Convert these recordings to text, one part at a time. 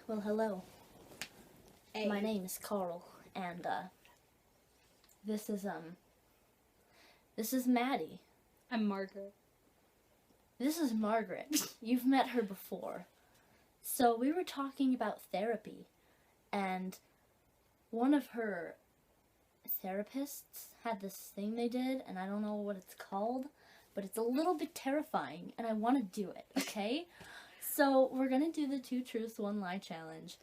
Well, hello. Hey. My name is Carl, and this is Maddie. I'm Margaret. This is Margaret. You've met her before. So we were talking about therapy, and one of her therapists had this thing they did, and I don't know what it's called, but it's a little bit terrifying, and I want to do it, okay? So we're gonna do the 2 truths, 1 lie challenge.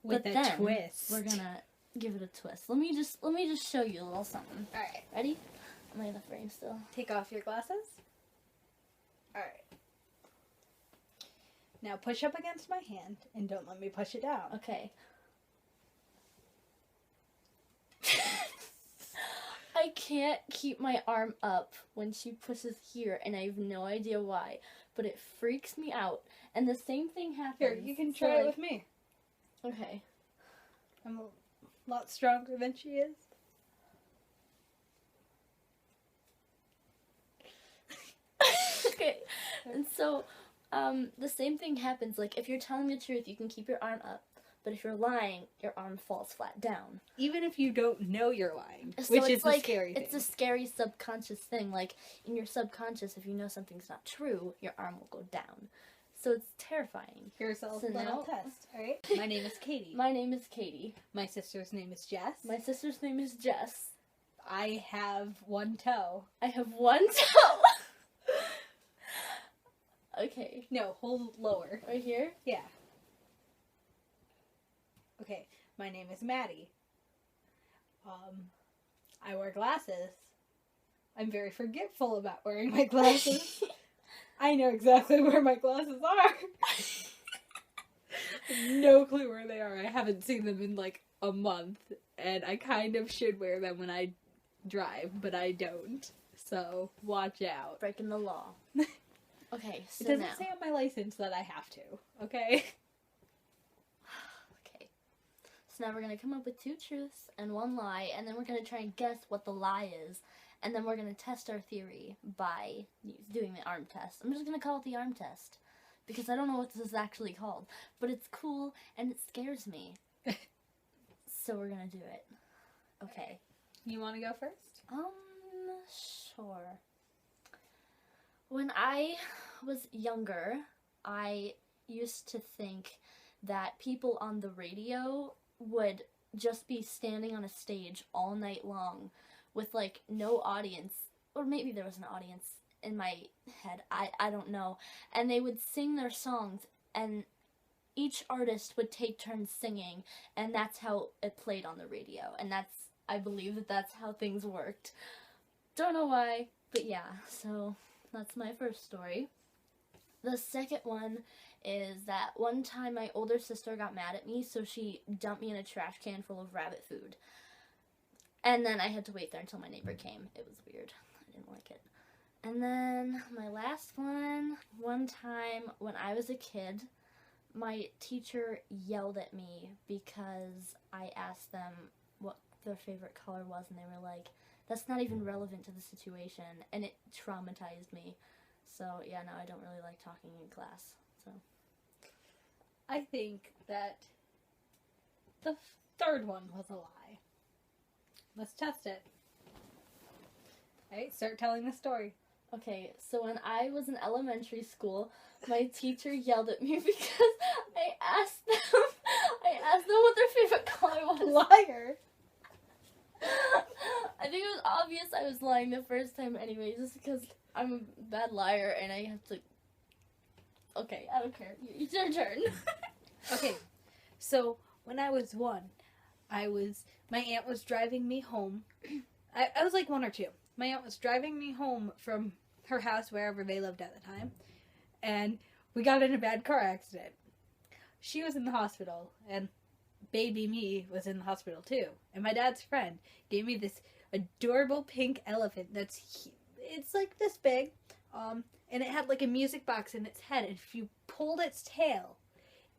With But a then twist. We're gonna give it a twist. Let me just show you a little something. Alright. Ready? I'm in the frame still. Take off your glasses. Alright. Now push up against my hand and don't let me push it down. Okay. I can't keep my arm up when she pushes here, and I have no idea why, but it freaks me out. And the same thing happens. Here, you can try it with me. Okay. I'm a lot stronger than she is. Okay. And so, the same thing happens. Like, if you're telling the truth, you can keep your arm up. But if you're lying, your arm falls flat down. Even if you don't know you're lying, So which it's is the like, scary thing. it's a scary subconscious thing. Like, in your subconscious, if you know something's not true, your arm will go down. So it's terrifying. Here's a So little now- test, alright? My name is Katie. My name is Katie. My sister's name is Jess. My sister's name is Jess. I have one toe. I have one toe. Okay. No, hold lower. Right here? Yeah. Okay, my name is Maddie. I wear glasses. I'm very forgetful about wearing my glasses. I know exactly where my glasses are. No clue where they are. I haven't seen them in like a month, and I kind of should wear them when I drive, but I don't. So, watch out. Breaking the law. Okay, so It doesn't now. say on my license that I have to, okay? Okay. So now we're going to come up with 2 truths and 1 lie, and then we're going to try and guess what the lie is. And then we're going to test our theory by doing the arm test. I'm just going to call it the arm test. Because I don't know what this is actually called. But it's cool, and it scares me. So we're going to do it. Okay. You want to go first? Sure. When I was younger, I used to think that people on the radio would just be standing on a stage all night long with, like, no audience. Or maybe there was an audience in my head. I don't know. And they would sing their songs, and each artist would take turns singing, and that's how it played on the radio. And I believe that's how things worked. Don't know why, but yeah, so that's my first story. The second one is that one time my older sister got mad at me, so she dumped me in a trash can full of rabbit food. And then I had to wait there until my neighbor came. It was weird. I didn't like it. And then my last one time when I was a kid, my teacher yelled at me because I asked them what their favorite color was, and they were like, that's not even relevant to the situation, and it traumatized me. So, yeah, now I don't really like talking in class, so. I think that the third one was a lie. Let's test it. Alright, start telling the story. Okay, so when I was in elementary school, my teacher yelled at me because I asked them what their favorite color was. Liar! I think it was obvious I was lying the first time anyway, just because I'm a bad liar and I have to... Okay, I don't care. It's your turn. Okay, so when I was 1, my aunt was driving me home. I was like 1 or 2. My aunt was driving me home from her house, wherever they lived at the time, and we got in a bad car accident. She was in the hospital, and baby me was in the hospital too. And my dad's friend gave me this adorable pink elephant it's like this big, and it had like a music box in its head, and if you pulled its tail,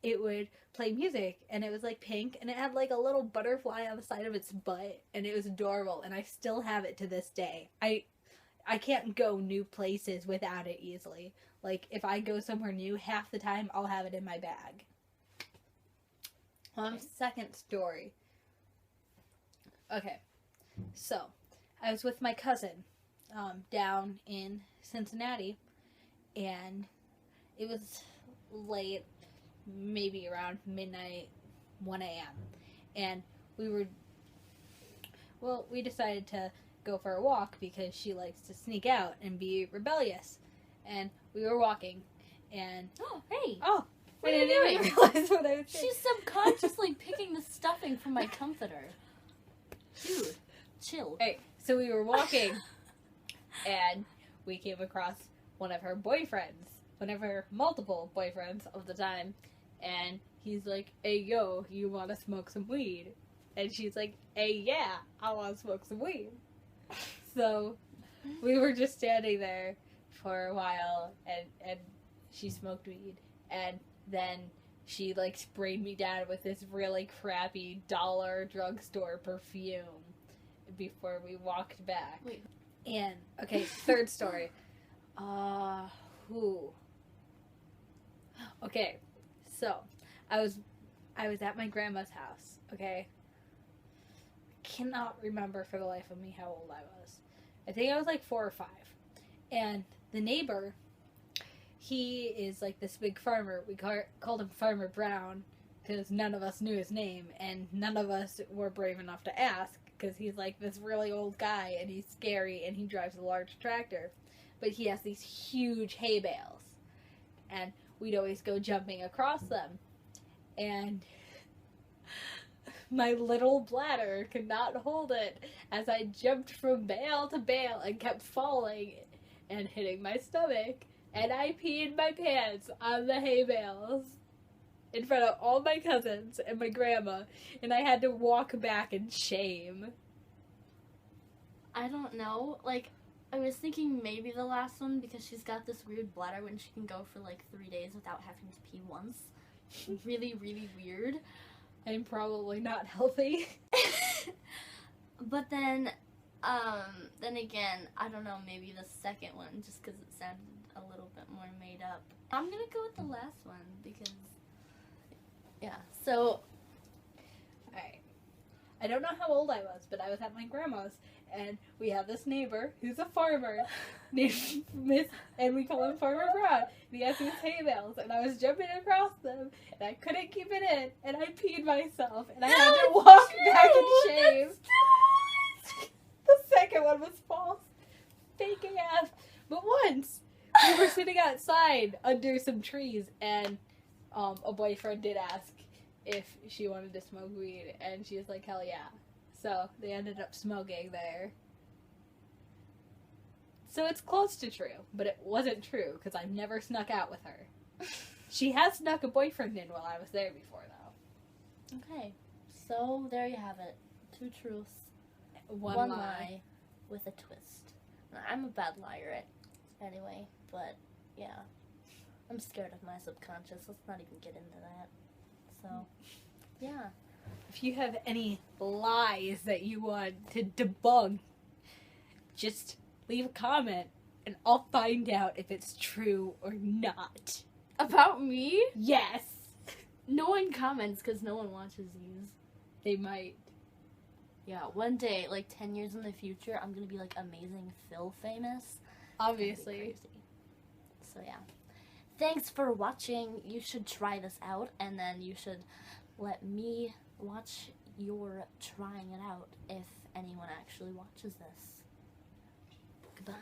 it would play music, and it was like pink, and it had like a little butterfly on the side of its butt, and it was adorable, and I still have it to this day. I can't go new places without it easily. Like, if I go somewhere new, half the time I'll have it in my bag. Second story. Okay, so I was with my cousin down in Cincinnati, and it was late, maybe around midnight, 1 a.m. And we decided to go for a walk because she likes to sneak out and be rebellious. And we were walking, and Oh, hey! oh, What I are you didn't even doing? realize what I was saying. She's subconsciously picking the stuffing from my comforter. Dude, chill. Hey, so we were walking, and we came across one of her multiple boyfriends of the time, and he's like, "Hey, yo, you want to smoke some weed?" And she's like, "Hey, yeah, I want to smoke some weed." So we were just standing there for a while, and she smoked weed, and then she like sprayed me down with this really crappy dollar drugstore perfume before we walked back. Wait. And okay, third story. Who? Okay, so I was at my grandma's house. Okay, cannot remember for the life of me how old I was. I think I was like 4 or 5. And the neighbor, he is like this big farmer. We called him Farmer Brown because none of us knew his name, and none of us were brave enough to ask because he's like this really old guy, and he's scary, and he drives a large tractor. But he has these huge hay bales, and we'd always go jumping across them. And my little bladder could not hold it as I jumped from bale to bale and kept falling and hitting my stomach. And I peed my pants on the hay bales in front of all my cousins and my grandma, and I had to walk back in shame. I don't know. Like, I was thinking maybe the last one because she's got this weird bladder when she can go for like 3 days without having to pee once. Really, really weird. I'm probably not healthy. But then again, I don't know, maybe the second one just because it sounded a little bit more made up. I'm gonna go with the last one because, yeah, so. Alright. I don't know how old I was, but I was at my grandma's, and we have this neighbor who's a farmer named and we call him Farmer Brown. And he has these hay bales, and I was jumping across them, and I couldn't keep it in, and I peed myself, and I had to walk back in shame. The second one was false. Fake AF. But once, we were sitting outside under some trees, and a boyfriend did ask if she wanted to smoke weed, and she was like, hell yeah. So they ended up smoking there. So it's close to true, but it wasn't true because I've never snuck out with her. She has snuck a boyfriend in while I was there before, though. Okay, so there you have it. 2 truths, One lie. with a twist. I'm a bad liar anyway, but yeah. I'm scared of my subconscious. Let's not even get into that. So, yeah. If you have any lies that you want to debunk, just leave a comment and I'll find out if it's true or not. About me? Yes! No one comments because no one watches these. They might. Yeah, one day, like 10 years in the future, I'm gonna be like Amazing Phil famous. Obviously. Crazy. So yeah. Thanks for watching. You should try this out, and then you should let me watch your trying it out if anyone actually watches this. Goodbye.